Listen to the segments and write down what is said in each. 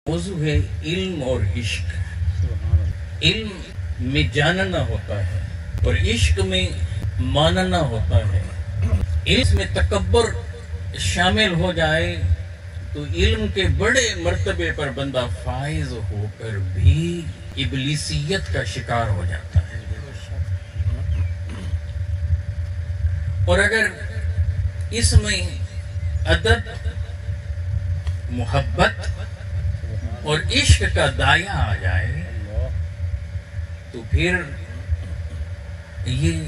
موضوع ہے علم اور عشق۔ علم میں جاننا ہوتا ہے اور عشق میں ماننا ہوتا ہے۔ علم میں تکبر شامل ہو جائے تو علم کے بڑے مرتبے پر بندہ فائز ہو کر بھی ابلیسیت کا شکار ہو جاتا ہے۔ اور اگر اس میں ادب، محبت اور عشق کا دایا آ جائے تو پھر یہ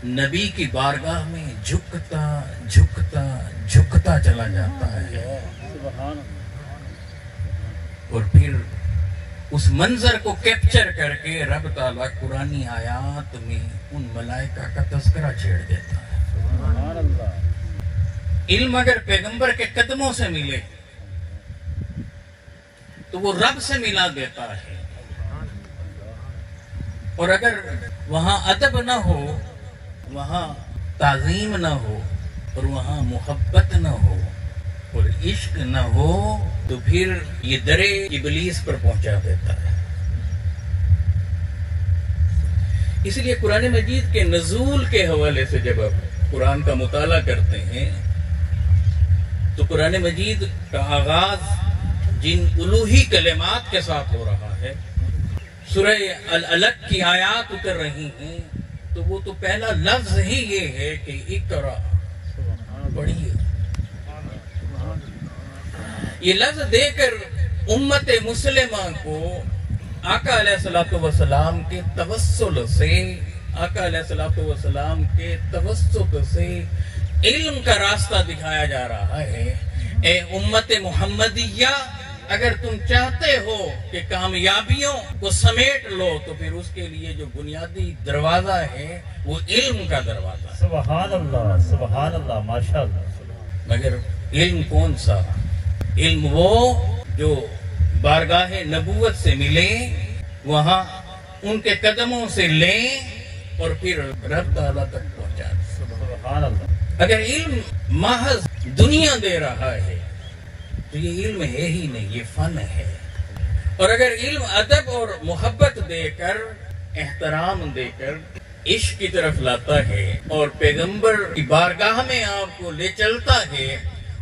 نبی کی بارگاہ میں جھکتا جھکتا جھکتا چلا جاتا ہے، اور پھر اس منظر کو کیپچر کر کے رب تعالیٰ قرآنی آیات میں ان ملائکہ کا تذکرہ چھیڑ دیتا ہے۔ علم اگر پیغمبر کے قدموں سے ملے تو وہ رب سے ملا دیتا ہے، اور اگر وہاں ادب نہ ہو، وہاں تعظیم نہ ہو، اور وہاں محبت نہ ہو اور عشق نہ ہو تو پھر یہ درے ابلیس پر پہنچا دیتا ہے۔ اس لیے قرآن مجید کے نزول کے حوالے سے جب آپ قرآن کا مطالعہ کرتے ہیں تو قرآن مجید کا آغاز جن الوہی کلمات کے ساتھ ہو رہا ہے، سورہ العلق کی آیات اتر رہی ہیں، تو وہ تو پہلا لفظ ہی یہ ہے کہ اقرا، پڑھیے۔ یہ لفظ دے کر امت مسلمہ کو آقا علیہ السلام کے توسل سے، آقا علیہ السلام کے توسط سے علم کا راستہ دکھایا جا رہا ہے۔ اے امت محمدیہ، اگر تم چاہتے ہو کہ کامیابیوں کو سمیٹ لو تو پھر اس کے لیے جو بنیادی دروازہ ہے وہ علم کا دروازہ ہے۔ سبحان اللہ، سبحان اللہ، ماشاءاللہ۔ مگر علم کون سا؟ علم وہ جو بارگاہ نبوت سے ملے، وہاں ان کے قدموں سے لیں اور پھر رب تعالیٰ تک پہنچا دیں۔ سبحان اللہ۔ اگر علم محض دنیا دے رہا ہے تو یہ علم ہے ہی نہیں، یہ فن ہے۔ اور اگر علم ادب اور محبت دے کر، احترام دے کر عشق کی طرف لاتا ہے اور پیغمبر کی بارگاہ میں آپ کو لے چلتا ہے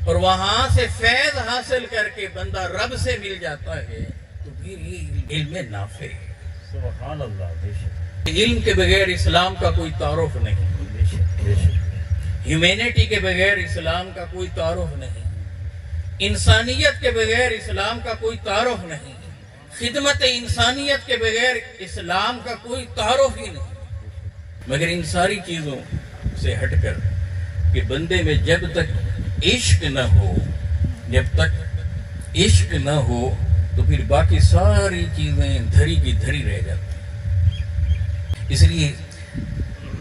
اور وہاں سے فیض حاصل کر کے بندہ رب سے مل جاتا ہے تو پھر یہ علم نافع ہے۔ سبحان اللہ، بے شک، علم کے بغیر اسلام کا کوئی تعارف نہیں، بے شک، بے شک۔ ہیومینٹی کے بغیر اسلام کا کوئی تعارف نہیں، انسانیت کے بغیر اسلام کا کوئی تعارف نہیں، خدمت انسانیت کے بغیر اسلام کا کوئی تعارف ہی نہیں۔ مگر ان ساری چیزوں سے ہٹ کر کہ بندے میں جب تک عشق نہ ہو، جب تک عشق نہ ہو تو پھر باقی ساری چیزیں دھری کی دھری رہ جاتی ہیں۔ اس لیے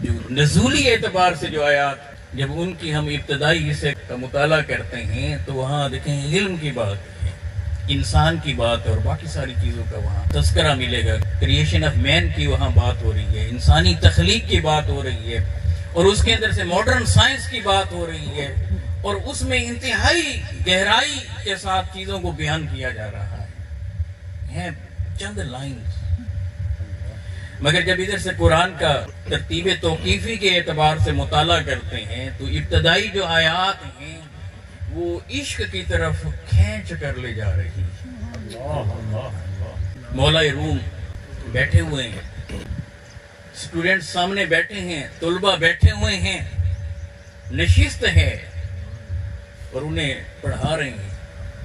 جو نزولی اعتبار سے جو آیات جب ان کی ہم ابتدائی حصے کا مطالعہ کرتے ہیں تو وہاں دیکھیں علم کی بات ہے، انسان کی بات ہے، اور باقی ساری چیزوں کا وہاں تذکرہ ملے گا۔ کریشن آف مین کی وہاں بات ہو رہی ہے، انسانی تخلیق کی بات ہو رہی ہے، اور اس کے اندر سے ماڈرن سائنس کی بات ہو رہی ہے، اور اس میں انتہائی گہرائی کے ساتھ چیزوں کو بیان کیا جا رہا ہے۔ چند لائنز، مگر جب ادھر سے قرآن کا ترتیب توقیفی کے اعتبار سے مطالعہ کرتے ہیں تو ابتدائی جو آیات ہیں وہ عشق کی طرف کھینچ کر لے جا رہی ہیں۔ مولا روم بیٹھے ہوئے ہیں، اسٹوڈنٹ سامنے بیٹھے ہیں، طلبہ بیٹھے ہوئے ہیں، نشست ہے اور انہیں پڑھا رہے ہیں۔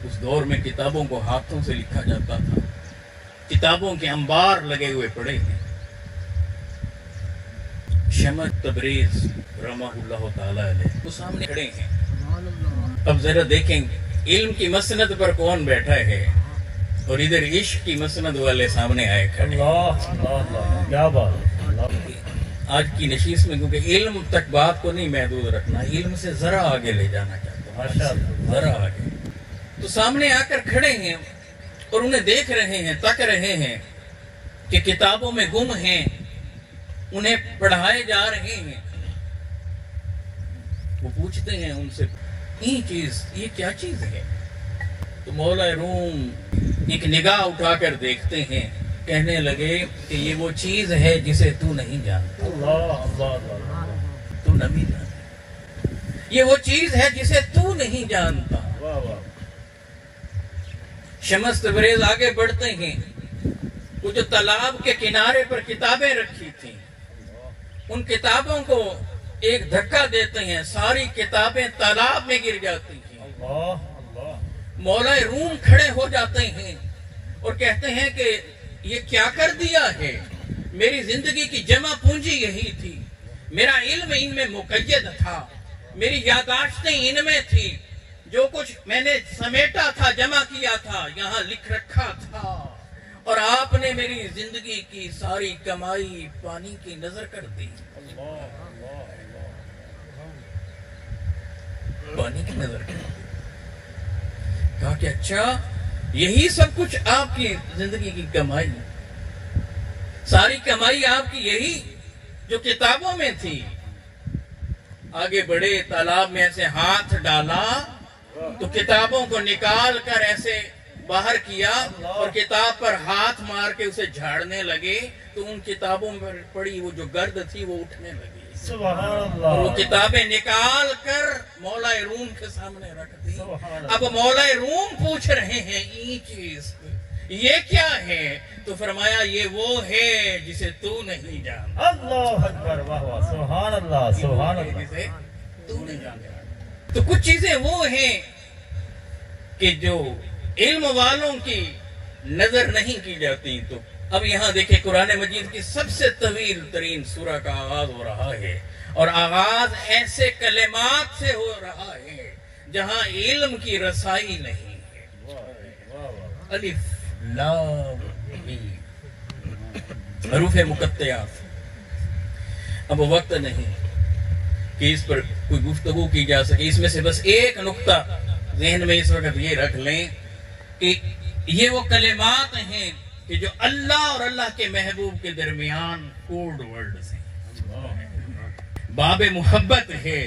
اس دور میں کتابوں کو ہاتھوں سے لکھا جاتا تھا، کتابوں کے انبار لگے ہوئے پڑے ہیں۔ شمع تبریز رحمہ اللہ تعالیٰ علیہ وہ سامنے کھڑے ہیں۔ اب ذرا دیکھیں علم کی مسند پر کون بیٹھا ہے اور ادھر عشق کی مسند والے سامنے آئے کھڑے۔ اللہ اللہ اللہ، کیا بات۔ آج کی نشست میں کیونکہ علم تک بات کو نہیں محدود رکھنا، علم سے ذرا آگے لے جانا چاہتا ہوں، ماشاءاللہ، ذرا آگے۔ تو سامنے آ کر کھڑے ہیں اور انہیں دیکھ رہے ہیں، تک رہے ہیں کہ کتابوں میں گم ہیں، انہیں پڑھائے جا رہے ہیں۔ وہ پوچھتے ہیں ان سے، یہ کیا چیز ہے؟ تو مولا روم ایک نگاہ اٹھا کر دیکھتے ہیں، کہنے لگے کہ یہ وہ چیز ہے جسے تو نہیں جانتا، تو نہیں جانتا، یہ وہ چیز ہے جسے تو نہیں جانتا۔ شمس تبریز آگے بڑھتے ہیں، وہ جو تالاب کے کنارے پر کتابیں رکھی تھیں، ان کتابوں کو ایک دھکا دیتے ہیں، ساری کتابیں تالاب میں گر جاتی ہیں۔ مولا روم کھڑے ہو جاتے ہیں اور کہتے ہیں کہ یہ کیا کر دیا ہے، میری زندگی کی جمع پونجی یہی تھی، میرا علم ان میں مقید تھا، میری یادداشتیں ان میں تھی، جو کچھ میں نے سمیٹا تھا، جمع کیا تھا، یہاں لکھ رکھا تھا، اور آپ نے میری زندگی کی ساری کمائی پانی کی نظر کر دی، پانی کی نظر کر دی۔ کہا کہ اچھا یہی سب کچھ آپ کی زندگی کی کمائی، ساری کمائی آپ کی یہی جو کتابوں میں تھی۔ آگے بڑے، تالاب میں ایسے ہاتھ ڈالا تو کتابوں کو نکال کر ایسے باہر کیا اور کتاب پر ہاتھ مار کے اسے جھاڑنے لگے تو ان کتابوں پر پڑی وہ جو گرد تھی وہ اٹھنے لگی۔ اور وہ کتابیں نکال کر مولا روم کے سامنے رکھ دی۔ اب مولا روم پوچھ رہے ہیں یہ چیز یہ کیا ہے، تو فرمایا یہ وہ ہے جسے تو نہیں جانتا۔ اللہ اکبر، واہ واہ، سبحان اللہ، سبحان اللہ۔ جسے تو نہیں جانتا۔ تو کچھ چیزیں وہ ہیں کہ جو علم والوں کی نظر نہیں کی جاتی۔ تو اب یہاں دیکھیں قرآن مجید کی سب سے طویل ترین سورہ کا آغاز ہو رہا ہے، اور آغاز ایسے کلمات سے ہو رہا ہے جہاں علم کی رسائی نہیں ہے۔ الف لام میم، حروف مقطعات۔ اب وقت نہیں کہ اس پر کوئی گفتگو کی جا سکے، اس میں سے بس ایک نقطہ ذہن میں اس وقت یہ رکھ لیں کہ یہ وہ کلمات ہیں کہ جو اللہ اور اللہ کے محبوب کے درمیان کوڈ ورڈز ہیں۔ باب محبت ہے،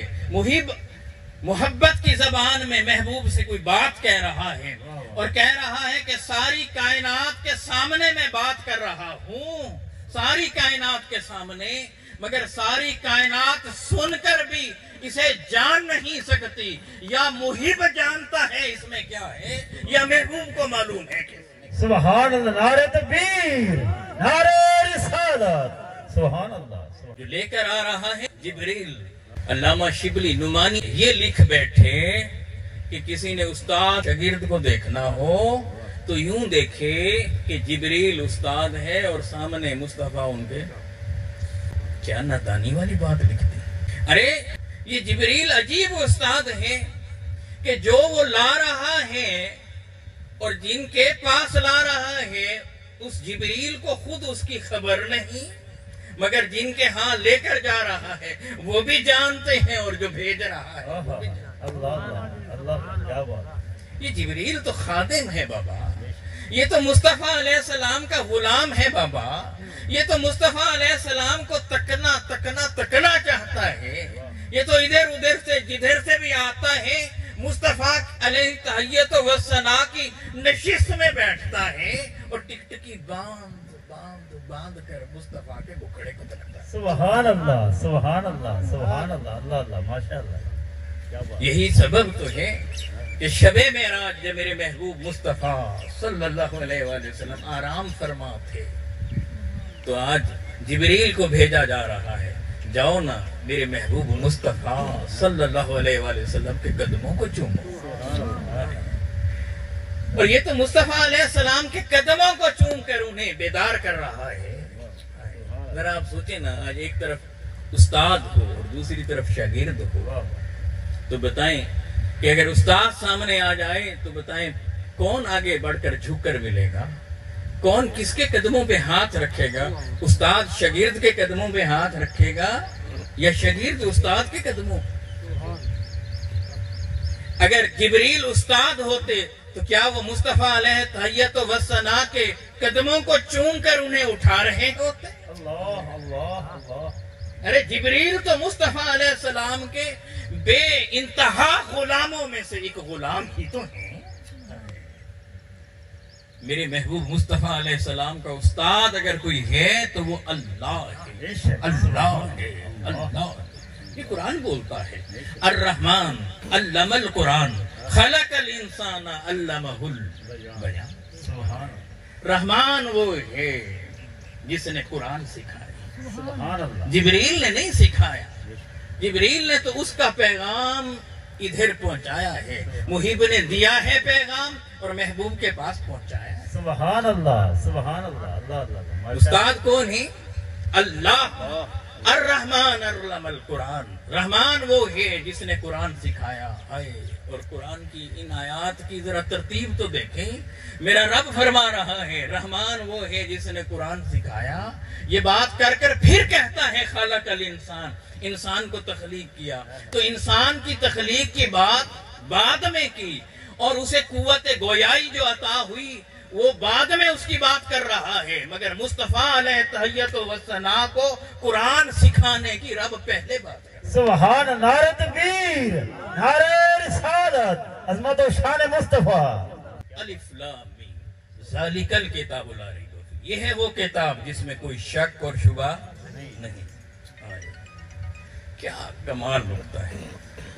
محبت کی زبان میں محبوب سے کوئی بات کہہ رہا ہے اور کہہ رہا ہے کہ ساری کائنات کے سامنے میں بات کر رہا ہوں، ساری کائنات کے سامنے، مگر ساری کائنات سن کر بھی اسے جان نہیں سکتی۔ یا محب جانتا ہے اس میں کیا ہے، یا محبوب کو معلوم ہے کہ سبحان اللہ، نعرہ تکبیر، نعرہ رسالت، سبحان اللہ۔ جو لے کر آ رہا ہے جبریل۔ علامہ شبلی نعمانی یہ لکھ بیٹھے کہ کسی نے استاد شاگرد کو دیکھنا ہو تو یوں دیکھے کہ جبریل استاد ہے اور سامنے مصطفیٰ ان کے۔ کیا نادانی والی بات لکھتی، ارے یہ جبریل عجیب استاد ہے کہ جو وہ لا رہا ہے اور جن کے پاس لا رہا ہے اس جبریل کو خود اس کی خبر نہیں، مگر جن کے ہاں لے کر جا رہا ہے وہ بھی جانتے ہیں اور جو بھیج رہا ہے وہ بھی جانتے ہیں۔ اللہ، کیا بات۔ یہ جبریل تو خادم ہے بابا، یہ تو مصطفیٰ علیہ السلام کا غلام ہے بابا، یہ تو مصطفیٰ علیہ السلام کو تکنا چاہتا ہے، یہ تو ادھر ادھر سے جدھر سے بھی آتا ہے مصطفیٰ علیہ تحیت و ثنا کی نشست میں بیٹھتا ہے اور ٹکٹکی باندھ کر مصطفیٰ کے بکھڑے کو تکتا ہے۔ سبحان اللہ، سبحان اللہ، سبحان اللہ، اللہ اللہ، ماشاءاللہ، کیا بات۔ یہی سبب تو ہے کہ شب معراج جب میرے محبوب مصطفیٰ صلی اللہ علیہ وآلہ وسلم آرام فرما تھے تو آج جبریل کو بھیجا جا رہا ہے، جاؤ نا میرے محبوب مصطفیٰ صلی اللہ علیہ وآلہ وسلم کے قدموں کو چومو۔ اور یہ تو مصطفیٰ علیہ السلام کے قدموں کو چوم کر انہیں بیدار کر رہا ہے۔ اگر آپ سوچیں نا، آج ایک طرف استاد ہو اور دوسری طرف شاگرد ہو، تو بتائیں کہ اگر استاد سامنے آ جائے تو بتائیں کون آگے بڑھ کر جھک کر ملے گا، کون کس کے قدموں پہ ہاتھ رکھے گا؟ استاد شاگرد کے قدموں پہ ہاتھ رکھے گا یا شاگرد استاد کے قدموں؟ اگر جبریل استاد ہوتے تو کیا وہ مصطفیٰ علیہ تحیت و ثنا کے قدموں کو چوم کر انہیں اٹھا رہے ہوتے؟ اللہ اللہ اللہ۔ ارے جبریل تو مصطفیٰ علیہ السلام کے بے انتہا غلاموں میں سے ایک غلام ہی تو ہیں۔ میرے محبوب مصطفیٰ علیہ السلام کا استاد اگر کوئی ہے تو وہ اللہ ہے، اللہ ہے، اللہ ہے۔ یہ قرآن بولتا ہے، الرحمن علم القرآن خلق الانسان علمہ البیان۔ رحمان وہ ہے جس نے قرآن سکھایا، سبحان اللہ، جبریل نے نہیں سکھایا، جبریل نے تو اس کا پیغام ادھر پہنچایا ہے، محب نے دیا ہے پیغام اور محبوب کے پاس پہنچایا ہے۔ سبحان اللہ، سبحان اللہ، اللہ اللہ، استاد کون ہے؟ اللہ۔ الرحمن علم القرآن، رحمان وہ ہے جس نے قرآن سکھایا ہے۔ اور قرآن کی ان آیات کی ذرا ترتیب تو دیکھیں، میرا رب فرما رہا ہے رحمان وہ ہے جس نے قرآن سکھایا، یہ بات کر کر پھر کہتا ہے خلق الانسان، انسان کو تخلیق کیا، تو انسان کی تخلیق کی بات بعد میں کی، اور اسے قوت گویائی جو عطا ہوئی وہ بعد میں اس کی بات کر رہا ہے، مگر مصطفیٰ علیہ تحیت و ثنا کو قرآن سکھانے کی رب پہلے بات ہے۔ سبحان، نعرہ تکبیر، نعرہ رسالت، عظمت و شان مصطفیٰ۔ الف لام میم ذالک الکتاب لا ریب فیہ، یہ ہے وہ کتاب جس میں کوئی شک اور شبہ نہیں۔ کیا کمال ہوتا ہے،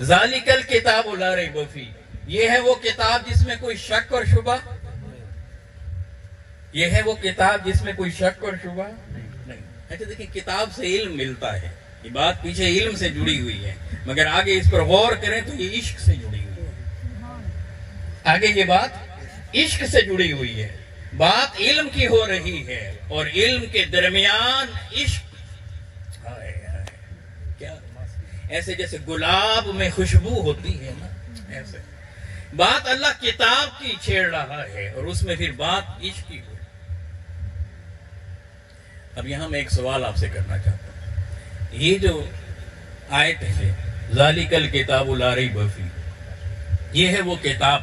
ذالک الکتاب لا ریب فیہ، یہ ہے وہ کتاب جس میں کوئی شک اور شبہ، یہ ہے وہ کتاب جس میں کوئی شک اور شبہ نہیں۔ اچھا دیکھیں، کتاب سے علم ملتا ہے، یہ بات پیچھے علم سے جڑی ہوئی ہے، مگر آگے اس پر غور کریں تو یہ عشق سے جڑی ہوئی ہے، آگے یہ بات عشق سے جڑی ہوئی ہے، بات علم کی ہو رہی ہے، اور علم کے درمیان عشق۔ کیا ایسے جیسے گلاب میں خوشبو ہوتی ہے نا، ایسے بات اللہ کتاب کی چھیڑ رہا ہے، اور اس میں پھر بات عشق کی ہو۔ اب یہاں میں ایک سوال آپ سے کرنا چاہتا ہوں، یہ جو آیت ہے ذالک الکتاب لا ریب فیہ، یہ ہے وہ کتاب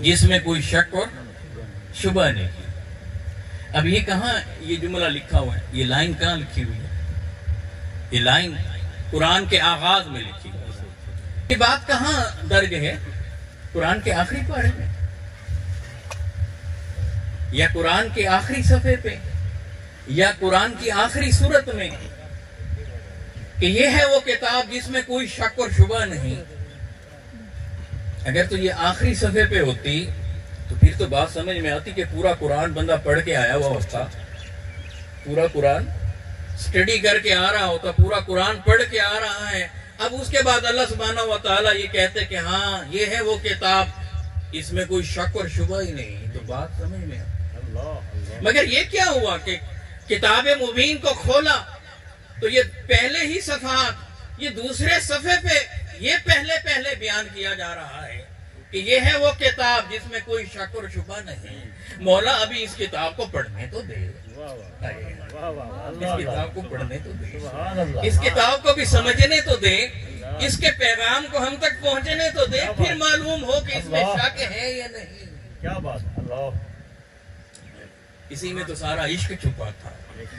جس میں کوئی شک اور شبہ نہیں ہے۔ اب یہ کہاں یہ جملہ لکھا ہوا ہے، یہ لائن کہاں لکھی ہوئی ہے؟ یہ لائن قرآن کے آغاز میں لکھی ہوئی ہے۔ یہ بات کہاں درج ہے؟ قرآن کے آخری پارے میں یا قرآن کے آخری صفحے پہ یا قرآن کی آخری سورت میں، کہ یہ ہے وہ کتاب جس میں کوئی شک اور شبہ نہیں۔ اگر تو یہ آخری صفحے پہ ہوتی تو پھر تو بات سمجھ میں آتی کہ پورا قرآن بندہ پڑھ کے آیا ہوا ہوتا، پورا قرآن سٹڈی کر کے آ رہا ہوتا، پورا قرآن پڑھ کے آ رہا ہے، اب اس کے بعد اللہ سبحانہ و تعالیٰ یہ کہتے کہ ہاں یہ ہے وہ کتاب، اس میں کوئی شک اور شبہ ہی نہیں، تو بات سمجھ میں آتی۔ مگر یہ کیا ہوا کہ کتاب مبین کو کھولا تو یہ پہلے ہی صفحات، یہ دوسرے صفحے پہ یہ پہلے بیان کیا جا رہا ہے کہ یہ ہے وہ کتاب جس میں کوئی شک اور شبہ نہیں۔ مولا ابھی اس کتاب کو پڑھنے تو دے، اس کتاب کو پڑھنے تو دے، اس کتاب کو بھی سمجھنے تو دے، اس کے پیغام کو ہم تک پہنچنے تو دے، پھر معلوم ہو کہ اس میں شک ہے یا نہیں۔ کیا بات ہے، اللہ، اسی میں تو سارا عشق چھپا تھا،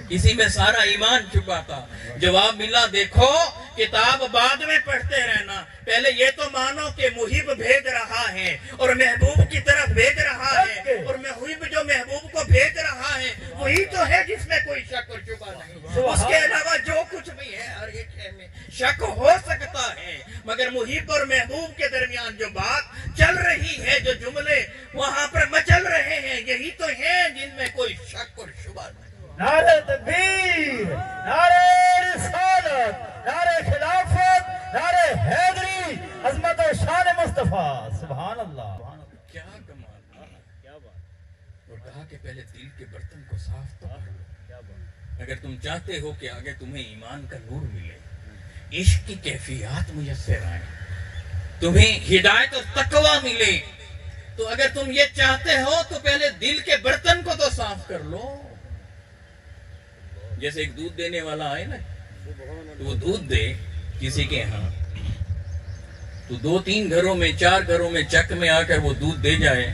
اسی میں سارا ایمان چھپا تھا۔ جواب ملا، دیکھو کتاب بعد میں پڑھتے رہنا، پہلے یہ تو مانو کہ محب بھیج رہا ہے اور محبوب کی طرف بھیج رہا ہے، اور محبوب جو محبوب کو بھیج رہا ہے وہی تو ہے جس میں کوئی شک اور شبہ نہیں۔ اس کے علاوہ جو کچھ بھی ہے ہر ایک میں شک ہو سکتا ہے، مگر محب اور محبوب کے درمیان جو بات چل رہی ہے، جو جملے وہاں پر مچل رہے ہیں، یہی تو ہیں جن میں کوئی شک اور شبہ نہیں۔ نعرہ تکبیر، نعرہ رسالت، نعرہ خلافت، نعرہ حیدری، عظمت و شان مصطفیٰ۔ سبحان اللہ، کیا کمال، کیا بات، اور کہا کہ پہلے دل کے برتن کو صاف تو کر لو، کیا بات، اگر تم چاہتے ہو کہ آگے تمہیں ایمان کا نور ملے، عشق کی کیفیات میسر آئیں، تمہیں ہدایت اور تقوی ملے، تو اگر تم یہ چاہتے ہو تو پہلے دل کے برتن کو تو صاف کر لو۔ جیسے ایک دودھ دینے والا آئے نا، تو وہ دودھ دے کسی کے ہاں، تو 2-3 گھروں میں 4 گھروں میں چک میں آ کر وہ دودھ دے جائے،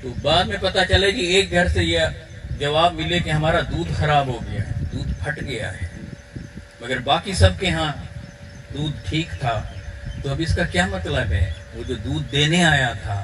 تو بعد میں پتا چلے جی ایک گھر سے یہ جواب ملے کہ ہمارا دودھ خراب ہو گیا ہے، دودھ پھٹ گیا ہے، مگر باقی سب کے ہاں دودھ ٹھیک تھا، تو اب اس کا کیا مطلب ہے؟ وہ جو دودھ دینے آیا تھا،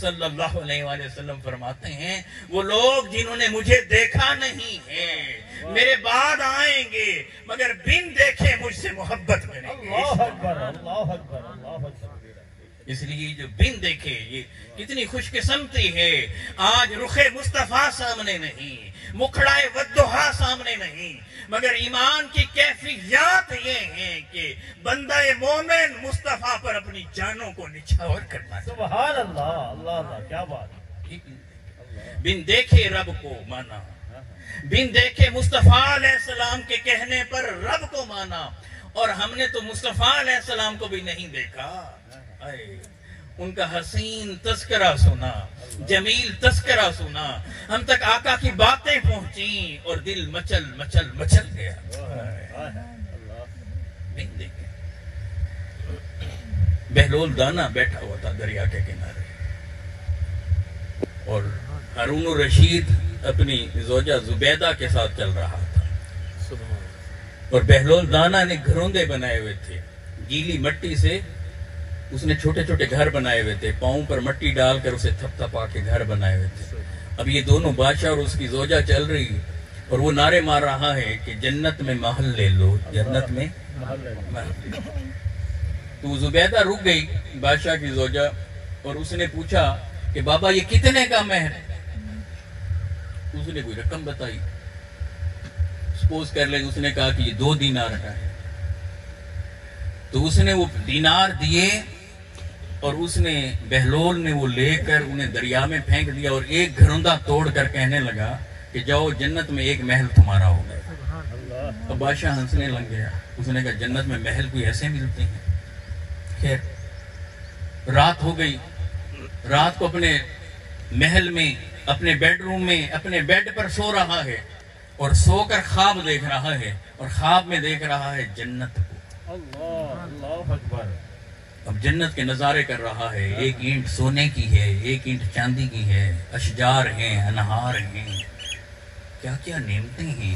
صلی اللہ علیہ وآلہ وسلم فرماتے ہیں وہ لوگ جنہوں نے مجھے دیکھا نہیں ہے میرے بعد آئیں گے مگر بن دیکھے مجھ سے محبت کریں گے. اللہ اکبر اللہ اکبر اللہ اکبر. اس لیے جو بن دیکھے یہ کتنی خوش قسمتی ہے. آج رخ مصطفیٰ سامنے نہیں, مکھڑائے ودہا سامنے نہیں, مگر ایمان کی کیفیات یہ ہیں کہ بندہ مومن مصطفیٰ پر اپنی جانوں کو نچھاور کرنا چاہتا ہے. سبحان اللہ اللہ اللہ کیا بات. بن دیکھے رب کو مانا, بن دیکھے مصطفیٰ علیہ السلام کے کہنے پر رب کو مانا, اور ہم نے تو مصطفیٰ علیہ السلام کو بھی نہیں دیکھا. ان کا حسین تذکرہ سنا, جمیل تذکرہ سنا, ہم تک آقا کی باتیں پہنچیں اور دل مچل مچل مچل گیا. بہلول دانا بیٹھا ہوا تھا دریا کے کنارے, اور ہارون الرشید اپنی زوجہ زبیدہ کے ساتھ چل رہا تھا, اور بہلول دانا نے گھروندے بنائے ہوئے تھے گیلی مٹی سے. اس نے چھوٹے چھوٹے گھر بنائے ہوئے تھے, پاؤں پر مٹی ڈال کر اسے تھپ تھپا کے گھر بنائے ہوئے تھے. اب یہ دونوں بادشاہ اور اس کی زوجہ چل رہی, اور وہ نعرے مار رہا ہے کہ جنت میں محل لے لو, جنت میں محل لے لو. تو زبیدہ رک گئی بادشاہ کی زوجہ, اور اس نے پوچھا کہ بابا یہ کتنے کا مہر؟ اس نے کوئی رقم بتائی, سپوز کر لیں اس نے کہا کہ یہ 2 دینار کا ہے. تو اس نے وہ دینار دیے, اور اس نے بہلول نے وہ لے کر انہیں دریا میں پھینک دیا, اور ایک گھروندہ توڑ کر کہنے لگا کہ جاؤ جنت میں ایک محل تمہارا ہو گیا. اب بادشاہ ہنسنے لگ گیا. اس نے کہا جنت میں محل کوئی ایسے ملتے ہیں؟ خیر رات ہو گئی. رات کو اپنے محل میں, اپنے بیڈ روم میں, اپنے بیڈ پر سو رہا ہے, اور سو کر خواب دیکھ رہا ہے, اور خواب میں دیکھ رہا ہے جنت کو. اللہ اکبر. اب جنت کے نظارے کر رہا ہے. ایک اینٹ سونے کی ہے, ایک اینٹ چاندی کی ہے, اشجار ہیں, انہار ہیں, کیا کیا نعمتیں ہیں.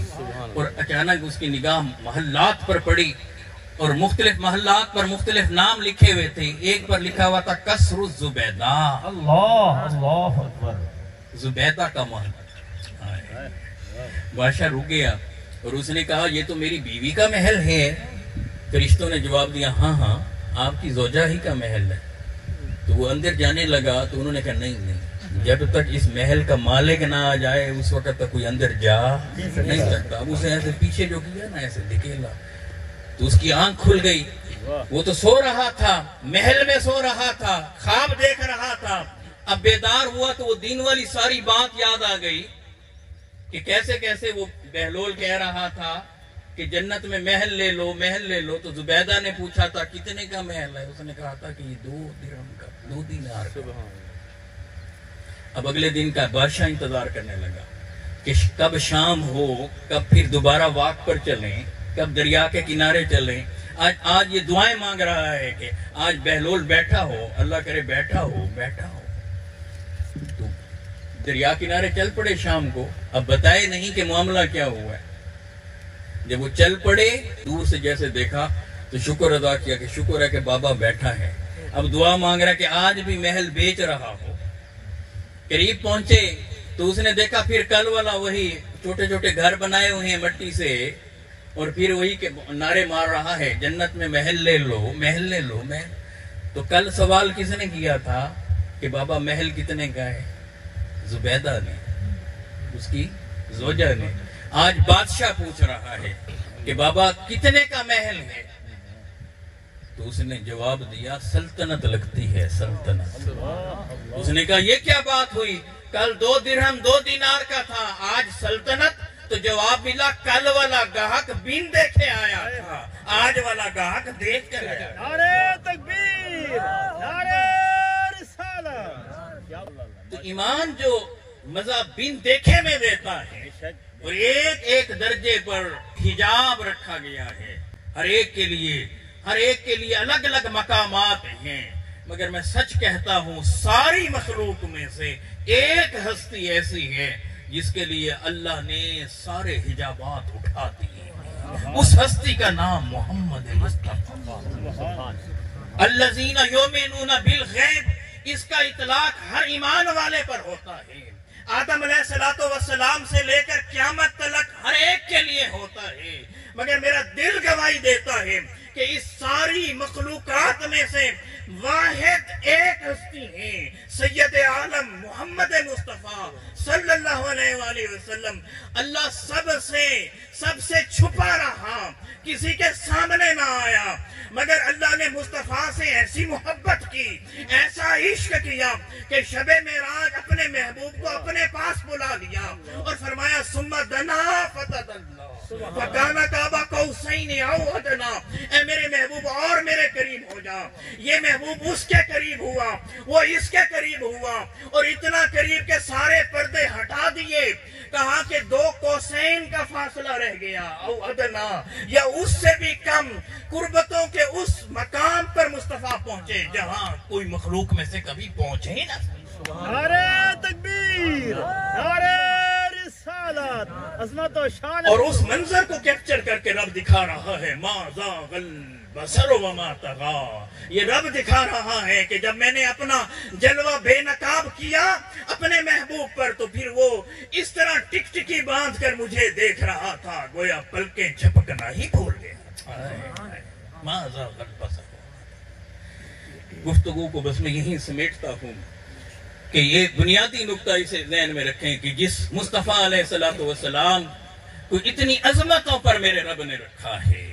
اور اچانک اس کی نگاہ محلات پر پڑی, اور مختلف محلات پر مختلف نام لکھے ہوئے تھے. ایک پر لکھا ہوا تھا قصر الزبیدہ. اللہ اللہ اکبر. زبیدہ کا محل. بادشاہ رک گیا, اور اس نے کہا یہ تو میری بیوی کا محل ہے. فرشتوں نے جواب دیا ہاں ہاں آپ کی زوجہ ہی کا محل ہے. تو وہ اندر جانے لگا, تو انہوں نے کہا نہیں نہیں, جب تک اس محل کا مالک نہ آ جائے اس وقت تک کوئی اندر جا نہیں سکتا. اب اسے ایسے پیچھے جو کیا نا ایسے دکھیلا, تو اس کی آنکھ کھل گئی. وہ تو سو رہا تھا, محل میں سو رہا تھا, خواب دیکھ رہا تھا. اب بیدار ہوا تو وہ دین والی ساری بات یاد آ گئی کہ کیسے کیسے وہ بہلول کہہ رہا تھا کہ جنت میں محل لے لو, محل لے لو. تو زبیدہ نے پوچھا تھا کتنے کا محل ہے؟ اس نے کہا تھا کہ یہ 2 درہم کا, 2 دینار کا. اب اگلے دن کا بادشاہ انتظار کرنے لگا کہ کب شام ہو, کب پھر دوبارہ واک پر چلیں, کب دریا کے کنارے چلیں. آج یہ دعائیں مانگ رہا ہے کہ آج بہلول بیٹھا ہو, اللہ کرے بیٹھا ہو, بیٹھا ہو. تو دریا کنارے چل پڑے شام کو. اب بتائے نہیں کہ معاملہ کیا ہوا ہے. جب وہ چل پڑے, دور سے جیسے دیکھا تو شکر ادا کیا کہ شکر ہے کہ بابا بیٹھا ہے. اب دعا مانگ رہا ہے کہ آج بھی محل بیچ رہا ہو. قریب پہنچے تو اس نے دیکھا پھر کل والا وہی چھوٹے چھوٹے گھر بنائے ہوئے ہیں مٹی سے, اور پھر وہی کہ نعرے مار رہا ہے جنت میں محل لے لو, محل لے لو, محل. تو کل سوال کس نے کیا تھا کہ بابا محل کتنے کا ہے؟ زبیدہ نے, اس کی زوجہ نے. آج بادشاہ پوچھ رہا ہے کہ بابا کتنے کا محل ہے؟ تو اس نے جواب دیا سلطنت لگتی ہے, سلطنت. اس نے کہا یہ کیا بات ہوئی, کل 2 درہم 2 دینار کا تھا, آج سلطنت. تو جواب ملا کل والا گاہک بین دیکھے آیا تھا, آج والا گاہک دیکھ کر آیا. نعرہ تکبیر, نعرہ رسالت. تو ایمان جو مزہ بین دیکھے میں دیتا ہے, اور ایک ایک درجے پر حجاب رکھا گیا ہے. ہر ایک کے لیے الگ الگ مقامات ہیں. مگر میں سچ کہتا ہوں ساری مخلوق میں سے ایک ہستی ایسی ہے جس کے لیے اللہ نے سارے حجابات اٹھا دیے. اس ہستی کا نام محمد مصطفیٰ. الذین یؤمنون بالغیب اس کا اطلاق ہر ایمان والے پر ہوتا ہے، آدم علیہ السلام سے لے کر قیامت تک ہر ایک کے لیے ہوتا ہے، مگر میرا دل گواہی دیتا ہے کہ اس ساری مخلوقات میں سے واحد ایک ہستی ہے، سید عالم محمد مصطفیٰ صلی اللہ علیہ وآلہ وسلم۔ اللہ سب سے چھپا رہا، کسی کے سامنے نہ آیا، مگر اللہ نے مصطفیٰ سے ایسی محبت کی، ایسا عشق کیا کہ شب معراج اپنے محبوب کو اپنے پاس بلا لیا اور فرمایا ثم دنا فتدلی فکان قاب قوسین او ادنا، اے میرے محبوب اور میرے قریب ہو جا۔ یہ محبوب اس کے قریب ہوا، وہ اس کے قریب ہوا، اور اتنا قریب کہ سارے پردے ہٹا دیے، کہا کہ 2 قوسین کا فاصلہ رہ گیا، او ادنا، یا اس سے بھی کم، قربتوں کے اس مقام پر مصطفیٰ پہنچے جہاں کوئی مخلوق میں سے کبھی پہنچے ہی نہ۔ نعرہ تکبیر، نعرہ رسالت، عظمت و شان، اور اس منظر کو کیپچر کر کے رب دکھا رہا ہے ما زاغ البصر وما طغى، یہ رب دکھا رہا ہے کہ جب میں نے اپنا جلوہ بے نقاب کیا اپنے محبوب پر تو پھر وہ اس طرح ٹک ٹکی باندھ کر مجھے دیکھ رہا تھا، گویا پلکیں جھپکنا ہی بھول گیا۔ ما زاغ البصر۔ گفتگو کو بس میں یہیں سمیٹتا ہوں کہ یہ بنیادی نقطہ اسے ذہن میں رکھیں کہ جس مصطفیٰ علیہ السلام کو اتنی عظمتوں پر میرے رب نے رکھا ہے،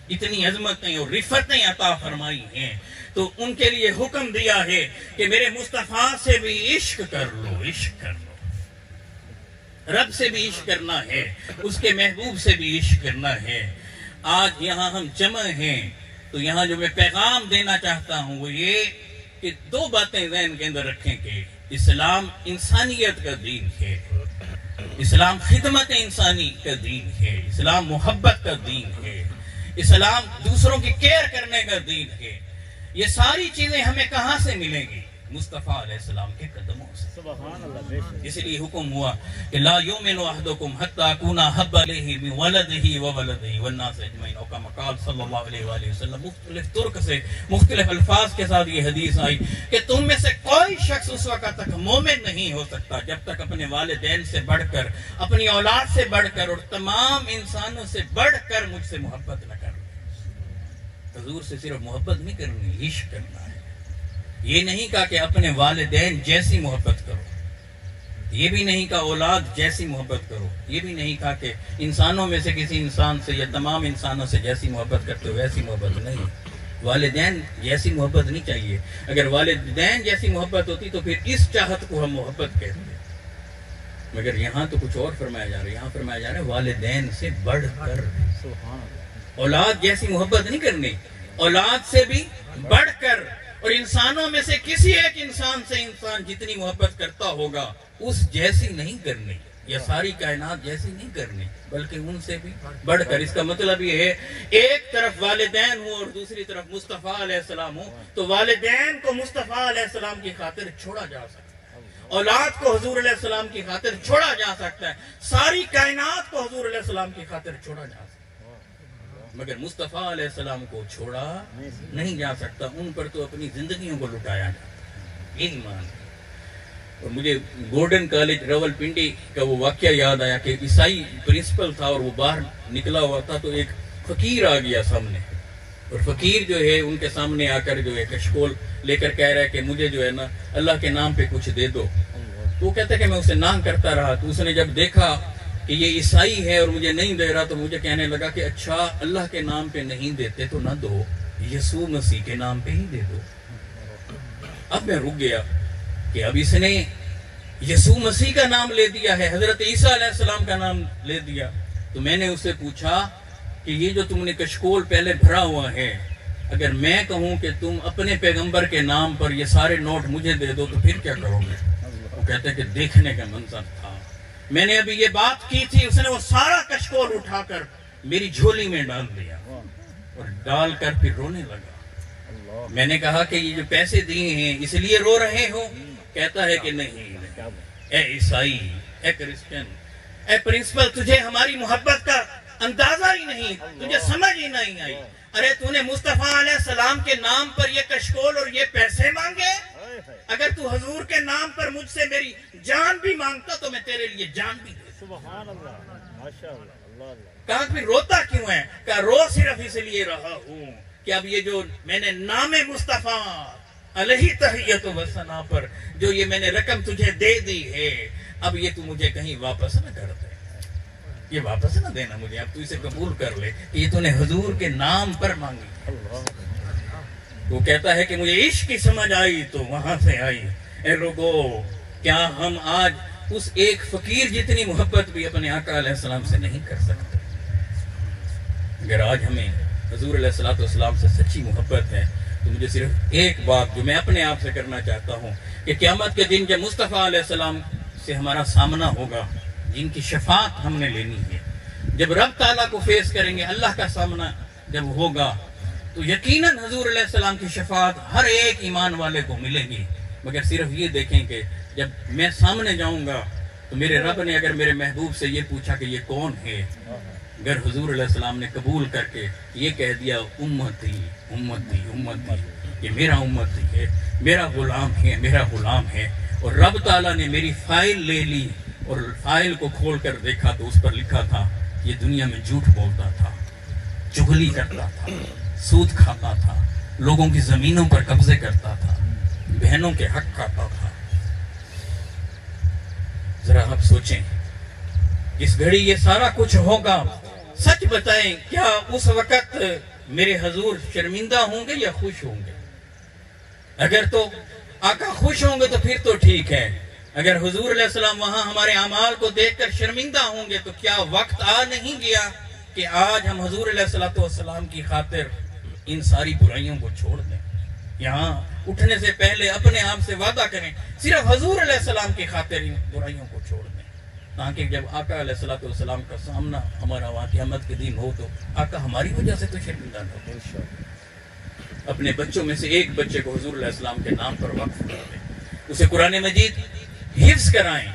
اتنی عظمتیں اور رفتیں عطا فرمائی ہیں، تو ان کے لیے حکم دیا ہے کہ میرے مصطفیٰ سے بھی عشق کر لو، عشق کر لو۔ رب سے بھی عشق کرنا ہے، اس کے محبوب سے بھی عشق کرنا ہے۔ آج یہاں ہم جمع ہیں تو یہاں جو میں پیغام دینا چاہتا ہوں وہ یہ کہ 2 باتیں ذہن کے اندر رکھیں کہ اسلام انسانیت کا دین ہے، اسلام خدمت انسانی کا دین ہے، اسلام محبت کا دین ہے، اسلام دوسروں کی کیئر کرنے کا دین ہے۔ یہ ساری چیزیں ہمیں کہاں سے ملیں گی؟ مصطفیٰ علیہ السلام کے قدموں سے۔ سبحان اللہ، بے شک۔ اس لیے حکم ہوا کہ لا یؤمن احدکم حتی اکون احب الیہ من ولدہ وولدہ والناس اجمعین، او کما قال صلی اللہ علیہ وآلہ وسلم۔ مختلف طرق سے مختلف الفاظ کے ساتھ یہ حدیث آئی کہ تم میں سے کوئی شخص اس وقت تک مومن نہیں ہو سکتا جب تک اپنے والدین سے بڑھ کر، اپنی اولاد سے بڑھ کر اور تمام انسانوں سے بڑھ کر مجھ سے محبت نہ کر لے۔ حضور سے صرف محبت نہیں کرنی، عشق کرنا ہے۔ یہ نہیں کہا کہ اپنے والدین جیسی محبت کرو، یہ بھی نہیں کہا اولاد جیسی محبت کرو، یہ بھی نہیں کہا کہ انسانوں میں سے کسی انسان سے یا تمام انسانوں سے جیسی محبت کرتے ہو ویسی محبت نہیں۔ والدین جیسی محبت نہیں چاہیے۔ اگر والدین جیسی محبت ہوتی تو پھر اس چاہت کو ہم محبت کہتے، مگر یہاں تو کچھ اور فرمایا جا رہا ہے۔ یہاں فرمایا جا رہا ہے والدین سے بڑھ کر۔ اولاد جیسی محبت نہیں کرنی، اولاد سے بھی بڑھ کر، اور انسانوں میں سے کسی ایک انسان سے انسان جتنی محبت کرتا ہوگا اس جیسی نہیں کرنی، یا ساری کائنات جیسی نہیں کرنی، بلکہ ان سے بھی بڑھ کر۔ اس کا مطلب یہ ہے ایک طرف والدین ہوں اور دوسری طرف مصطفیٰ علیہ السلام ہوں تو والدین کو مصطفیٰ علیہ السلام کی خاطر چھوڑا جا سکتا ہے، اولاد کو حضور علیہ السلام کی خاطر چھوڑا جا سکتا ہے، ساری کائنات کو حضور علیہ السلام کی خاطر چھوڑا جا سکتا ہے، مگر مصطفیٰ علیہ السلام کو چھوڑا نہیں جا سکتا۔ ان پر تو اپنی زندگیوں کو لٹایا جاتا ہے، ایمان۔ اور مجھے گورڈن کالج راول پنڈی کا وہ واقعہ یاد آیا کہ عیسائی پرنسپل تھا اور وہ باہر نکلا ہوا تھا تو ایک فقیر آ گیا سامنے، اور فقیر جو ہے ان کے سامنے آ کر جو ہے کشکول لے کر کہہ رہا ہے کہ مجھے جو ہے نا اللہ کے نام پہ کچھ دے دو۔ تو وہ کہتا ہے کہ میں اسے نام کرتا رہا، تو اس نے جب دیکھا کہ یہ عیسائی ہے اور مجھے نہیں دے رہا تو مجھے کہنے لگا کہ اچھا اللہ کے نام پہ نہیں دیتے تو نہ دو، یسوع مسیح کے نام پہ ہی دے دو۔ اب میں رک گیا کہ اب اس نے یسوع مسیح کا نام لے دیا ہے، حضرت عیسیٰ علیہ السلام کا نام لے دیا۔ تو میں نے اس سے پوچھا کہ یہ جو تم نے کشکول پہلے بھرا ہوا ہے، اگر میں کہوں کہ تم اپنے پیغمبر کے نام پر یہ سارے نوٹ مجھے دے دو تو پھر کیا کرو گے؟ وہ کہتے ہیں کہ دیکھنے کا منظر تھا، میں نے ابھی یہ بات کی تھی، اس نے وہ سارا کشکول اٹھا کر میری جھولی میں ڈال دیا اور ڈال کر پھر رونے لگا۔ میں نے کہا کہ یہ جو پیسے دیے ہیں اس لیے رو رہے ہو؟ کہتا ہے کہ نہیں، اے عیسائی، اے کرسچن، اے پرنسپل، تجھے ہماری محبت کا اندازہ ہی نہیں، تجھے سمجھ ہی نہیں آئی۔ ارے تو نے مصطفیٰ علیہ السلام کے نام پر یہ کشکول اور یہ پیسے مانگے؟ اگر تو حضور کے نام پر مجھ سے میری جان بھی مانگتا تو میں تیرے لیے جان بھی دے. سبحان اللہ ماشاءاللہ اللہ اللہ. کہا پھر روتا کیوں ہے؟ کہا رو صرف اس لیے رہا ہوں کہ اب یہ جو میں نے نام مصطفیٰ علیہ تحیت و ثنا پر جو یہ میں نے رقم تجھے دے دی ہے، اب یہ تو مجھے کہیں واپس نہ کر دے، یہ واپس نہ دینا مجھے، اب تو اسے قبول کر لے کہ یہ تو نے حضور کے نام پر مانگی. وہ کہتا ہے کہ مجھے عشق کی سمجھ آئی تو وہاں سے آئی. اے لوگو، کیا ہم آج اس ایک فقیر جتنی محبت بھی اپنے آقا علیہ السلام سے نہیں کر سکتے؟ اگر آج ہمیں حضور علیہ السلام سے سچی محبت ہے تو مجھے صرف ایک بات جو میں اپنے آپ سے کرنا چاہتا ہوں کہ قیامت کے دن جب مصطفیٰ علیہ السلام سے ہمارا سامنا ہوگا، جن کی شفاعت ہم نے لینی ہے، جب رب تعالیٰ کو فیس کریں گے، اللہ کا سامنا جب ہوگا تو یقیناً حضور علیہ السلام کی شفاعت ہر ایک ایمان والے کو ملے گی. مگر صرف یہ دیکھیں کہ جب میں سامنے جاؤں گا تو میرے رب نے اگر میرے محبوب سے یہ پوچھا کہ یہ کون ہے، اگر حضور علیہ السلام نے قبول کر کے یہ کہہ دیا امتی امتی امتی، یہ میرا امتی ہے، میرا غلام ہے، میرا غلام ہے، اور رب تعالیٰ نے میری فائل لے لی اور فائل کو کھول کر دیکھا تو اس پر لکھا تھا یہ دنیا میں جھوٹ بولتا تھا، چغلی کرتا تھا، سود کھاتا تھا، لوگوں کی زمینوں پر قبضے کرتا تھا، بہنوں کے حق کھاتا تھا. ذرا آپ سوچیں، اس گھڑی یہ سارا کچھ ہوگا، سچ بتائیں کیا اس وقت میرے حضور شرمندہ ہوں گے یا خوش ہوں گے؟ اگر تو آقا خوش ہوں گے تو پھر تو ٹھیک ہے، اگر حضور علیہ السلام وہاں ہمارے اعمال کو دیکھ کر شرمندہ ہوں گے تو کیا وقت آ نہیں گیا کہ آج ہم حضور علیہ السلام کی خاطر ان ساری برائیوں کو چھوڑ دیں؟ یہاں اٹھنے سے پہلے اپنے آپ سے وعدہ کریں صرف حضور علیہ السلام کی خاطر ان برائیوں کو چھوڑ دیں، تاکہ جب آقا علیہ السلام کا سامنا ہمارا وہاں قیامت کے دن ہو تو آقا ہماری وجہ سے تو شرمندہ نہ ہو. اپنے بچوں میں سے ایک بچے کو حضور علیہ السلام کے نام پر وقف کر دیں، اسے قرآن مجید حفظ کرائیں،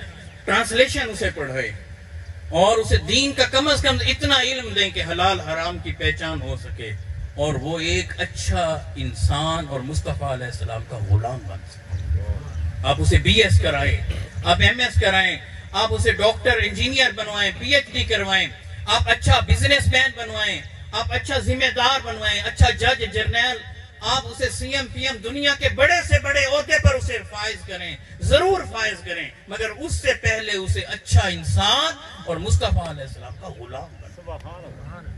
ٹرانسلیشن اسے پڑھائیں، اور اسے دین کا کم از کم اتنا علم دیں کہ حلال حرام کی پہچان ہو سکے اور وہ ایک اچھا انسان اور مصطفیٰ علیہ السلام کا غلام بن سکے. آپ اسے بی ایس کرائیں، آپ ایم ایس کرائیں، آپ اسے ڈاکٹر انجینئر بنوائیں، پی ایچ ڈی کروائیں، آپ اچھا بزنس مین بنوائیں، آپ اچھا ذمہ دار بنوائیں، اچھا جج جرنیل، آپ اسے سی ایم پی ایم دنیا کے بڑے سے بڑے عہدے پر اسے فائز کریں، ضرور فائز کریں، مگر اس سے پہلے اسے اچھا انسان اور مصطفیٰ علیہ السلام کا غلام بنائیں.